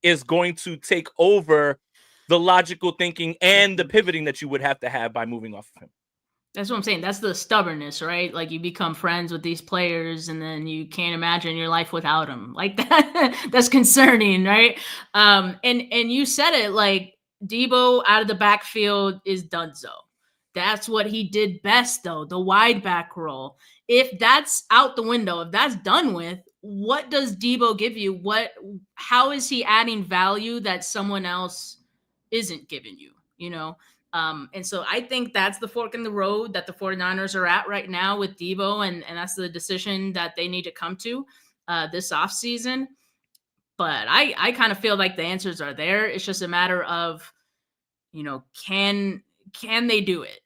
is going to take over the logical thinking and the pivoting that you would have to have by moving off of him. That's what I'm saying. That's the stubbornness, right? Like, you become friends with these players and then you can't imagine your life without them. Like, that's concerning, right? And you said it, like, Debo out of the backfield is donezo. That's what he did best, though, the wide back role. If that's out the window, if that's done with, what does Debo give you? How is he adding value that someone else isn't giving you, And so I think that's the fork in the road that the 49ers are at right now with Debo, and that's the decision that they need to come to this offseason. But I kind of feel like the answers are there. It's just a matter of, can they do it?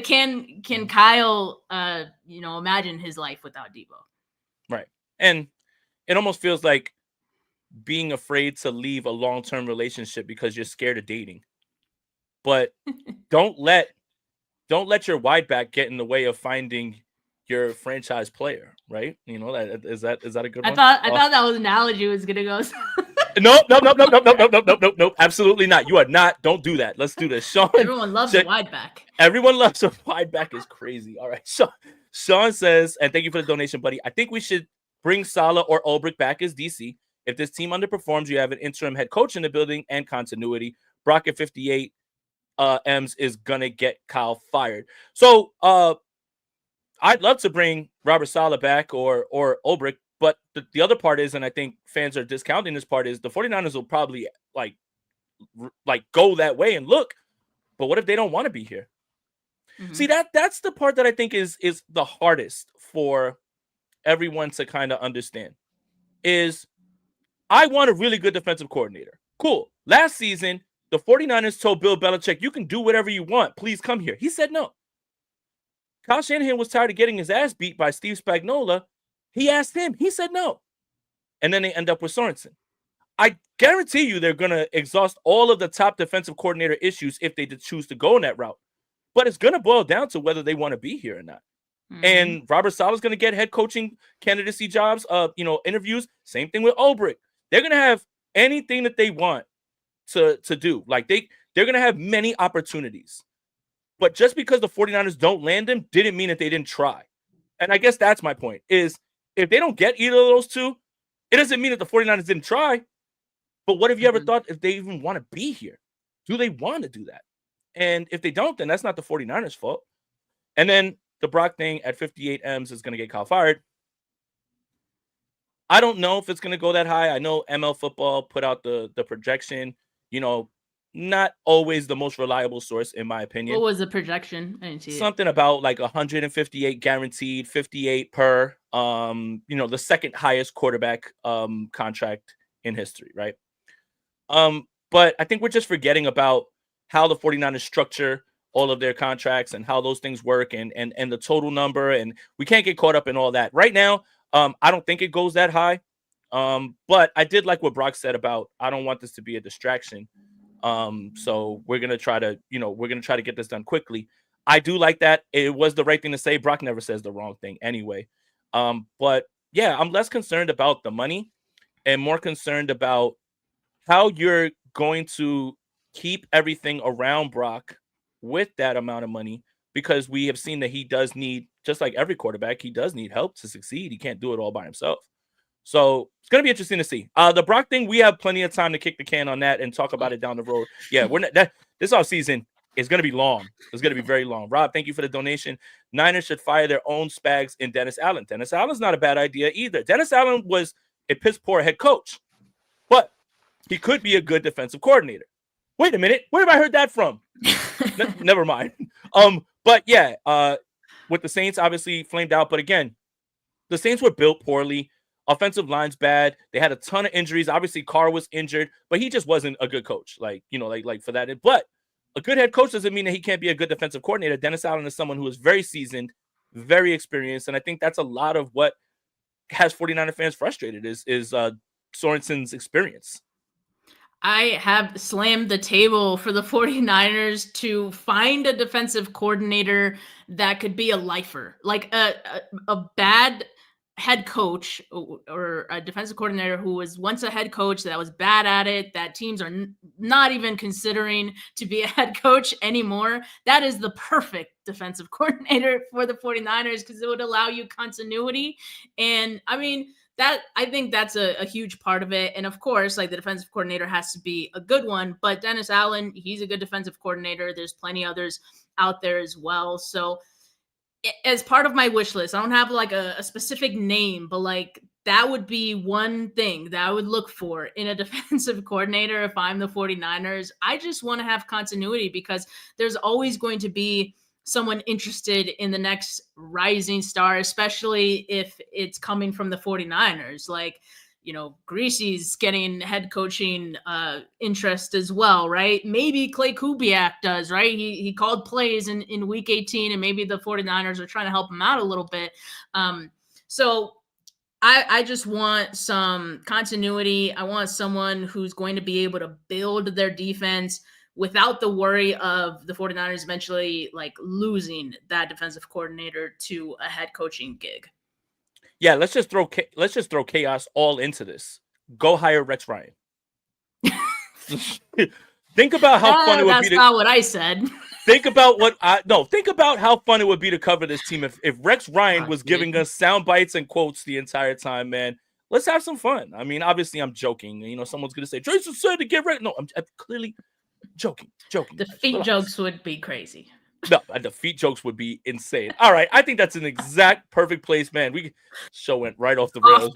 Can Kyle, imagine his life without Debo? Right. And it almost feels like being afraid to leave a long-term relationship because you're scared of dating. But don't let your wide back get in the way of finding your franchise player, right? Is that a good one? I thought that was an analogy was gonna go. Nope. Absolutely not. You are not. Don't do that. Let's do this. Sean. Everyone loves a wide back. Everyone loves a wide back is crazy. All right. So Sean says, and thank you for the donation, buddy. I think we should bring Saleh or Ulbrich back as DC. If this team underperforms, you have an interim head coach in the building and continuity. Brock at 58 M's is gonna get Kyle fired. So I'd love to bring Robert Saleh back or Ulbrich, but the other part is, and I think fans are discounting this part, is the 49ers will probably like go that way and look, but what if they don't want to be here? Mm-hmm. See, that's the part that I think is the hardest for everyone to kind of understand. Is I want a really good defensive coordinator. Cool. Last season, the 49ers told Bill Belichick, you can do whatever you want. Please come here. He said no. Kyle Shanahan was tired of getting his ass beat by Steve Spagnuolo. He asked him. He said no. And then they end up with Sorensen. I guarantee you they're going to exhaust all of the top defensive coordinator issues if they choose to go in that route. But it's going to boil down to whether they want to be here or not. Mm-hmm. And Robert Saleh's going to get head coaching candidacy jobs, interviews. Same thing with Ulbrich. They're going to have anything that they want to do. Like they're going to have many opportunities. But just because the 49ers don't land them didn't mean that they didn't try. And I guess that's my point, is if they don't get either of those two, it doesn't mean that the 49ers didn't try. But what have you ever thought if they even want to be here? Do they want to do that? And if they don't, then that's not the 49ers' fault. And then the Brock thing at 58 M's is going to get Kyle fired. I don't know if it's going to go that high. I know ML Football put out the projection, not always the most reliable source, in my opinion. What was the projection? I didn't see it. Something about like 158 guaranteed, 58 per. The second highest quarterback contract in history, right? But I think we're just forgetting about how the 49ers structure all of their contracts and how those things work and the total number. And we can't get caught up in all that. Right now, I don't think it goes that high. But I did like what Brock said about I don't want this to be a distraction. So we're gonna try to get this done quickly. I do like that. It was the right thing to say. Brock never says the wrong thing anyway. But yeah, I'm less concerned about the money and more concerned about how you're going to keep everything around Brock with that amount of money, because we have seen that he does need, just like every quarterback, he does need help to succeed. He can't do it all by himself. So it's going to be interesting to see. The Brock thing, we have plenty of time to kick the can on that and talk about it down the road. Yeah, we're not, this offseason is going to be long. It's going to be very long. Rob, thank you for the donation. Niners should fire their own Spags in Dennis Allen. Dennis Allen's not a bad idea either. Dennis Allen was a piss poor head coach, but he could be a good defensive coordinator. Wait a minute. Where have I heard that from? Never mind. But yeah, with the Saints, obviously flamed out. But again, the Saints were built poorly. Offensive line's bad. They had a ton of injuries. Obviously, Carr was injured, but he just wasn't a good coach. Like for that. But a good head coach doesn't mean that he can't be a good defensive coordinator. Dennis Allen is someone who is very seasoned, very experienced. And I think that's a lot of what has 49er fans frustrated is Sorensen's experience. I have slammed the table for the 49ers to find a defensive coordinator that could be a lifer, like a bad head coach or a defensive coordinator who was once a head coach that was bad at it, that teams are not even considering to be a head coach anymore. That is the perfect defensive coordinator for the 49ers because it would allow you continuity. And I mean, I think that's a huge part of it. And of course, like the defensive coordinator has to be a good one, but Dennis Allen, he's a good defensive coordinator. There's plenty others out there as well. So as part of my wish list, I don't have like a specific name, but like that would be one thing that I would look for in a defensive coordinator if I'm the 49ers. I just want to have continuity because there's always going to be someone interested in the next rising star, especially if it's coming from the 49ers. Like, Greasy's getting head coaching interest as well, right? Maybe Clay Kubiak does, right? He called plays in week 18, and maybe the 49ers are trying to help him out a little bit. So I just want some continuity. I want someone who's going to be able to build their defense without the worry of the 49ers eventually like losing that defensive coordinator to a head coaching gig. Yeah, let's just throw chaos all into this. Go hire Rex Ryan. Think about how fun it would be. That's not what I said. Think about how fun it would be to cover this team if Rex Ryan was giving us sound bites and quotes the entire time, man. Let's have some fun. I mean, obviously, I'm joking. Someone's gonna say Jason said to get Rex. No, I'm clearly joking. The feet jokes would be crazy. No, the feet jokes would be insane. All right, I think that's an exact perfect place, man. Show went right off the rails.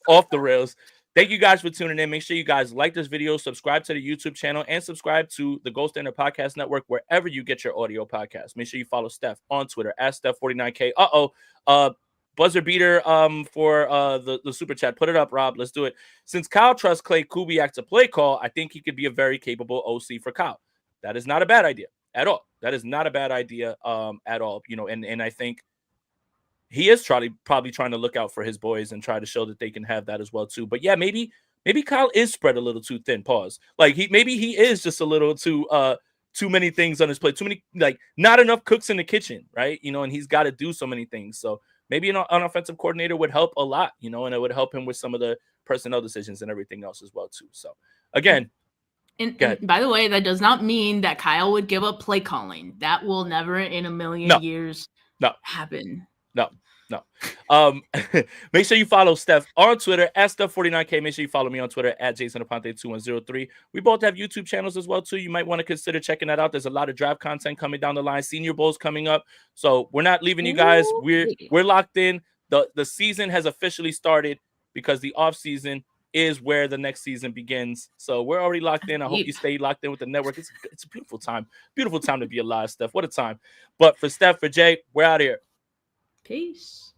Off the rails. Thank you guys for tuning in. Make sure you guys like this video, subscribe to the YouTube channel, and subscribe to the Gold Standard Podcast Network wherever you get your audio podcast. Make sure you follow Steph on Twitter at Steph49K. Buzzer beater for the super chat. Put it up, Rob. Let's do it. Since Kyle trusts Clay Kubiak to play call, I think he could be a very capable OC for Kyle. That is not a bad idea at all. That is not a bad idea at all. And I think he is probably trying to look out for his boys and try to show that they can have that as well too. But yeah, maybe Kyle is spread a little too thin. Pause. Like maybe he is just a little too many things on his plate. Too many, like not enough cooks in the kitchen, right? And he's got to do so many things. So maybe an offensive coordinator would help a lot, and it would help him with some of the personnel decisions and everything else as well too. So again. And by the way, that does not mean that Kyle would give up play calling. That will never in a million years happen. No. Make sure you follow Steph on Twitter at Steph49K. Make sure you follow me on Twitter at JasonAponte2103. We both have YouTube channels as well too. You might want to consider checking that out. There's a lot of draft content coming down the line. Senior Bowl's coming up. So we're not leaving you guys. We're locked in. The season has officially started because the offseason is where the next season begins. So we're already locked in. I hope Deep. you stay locked in with the network. It's a beautiful time to be alive, Steph. What a time. But for Steph, for Jay, we're out of here. Peace.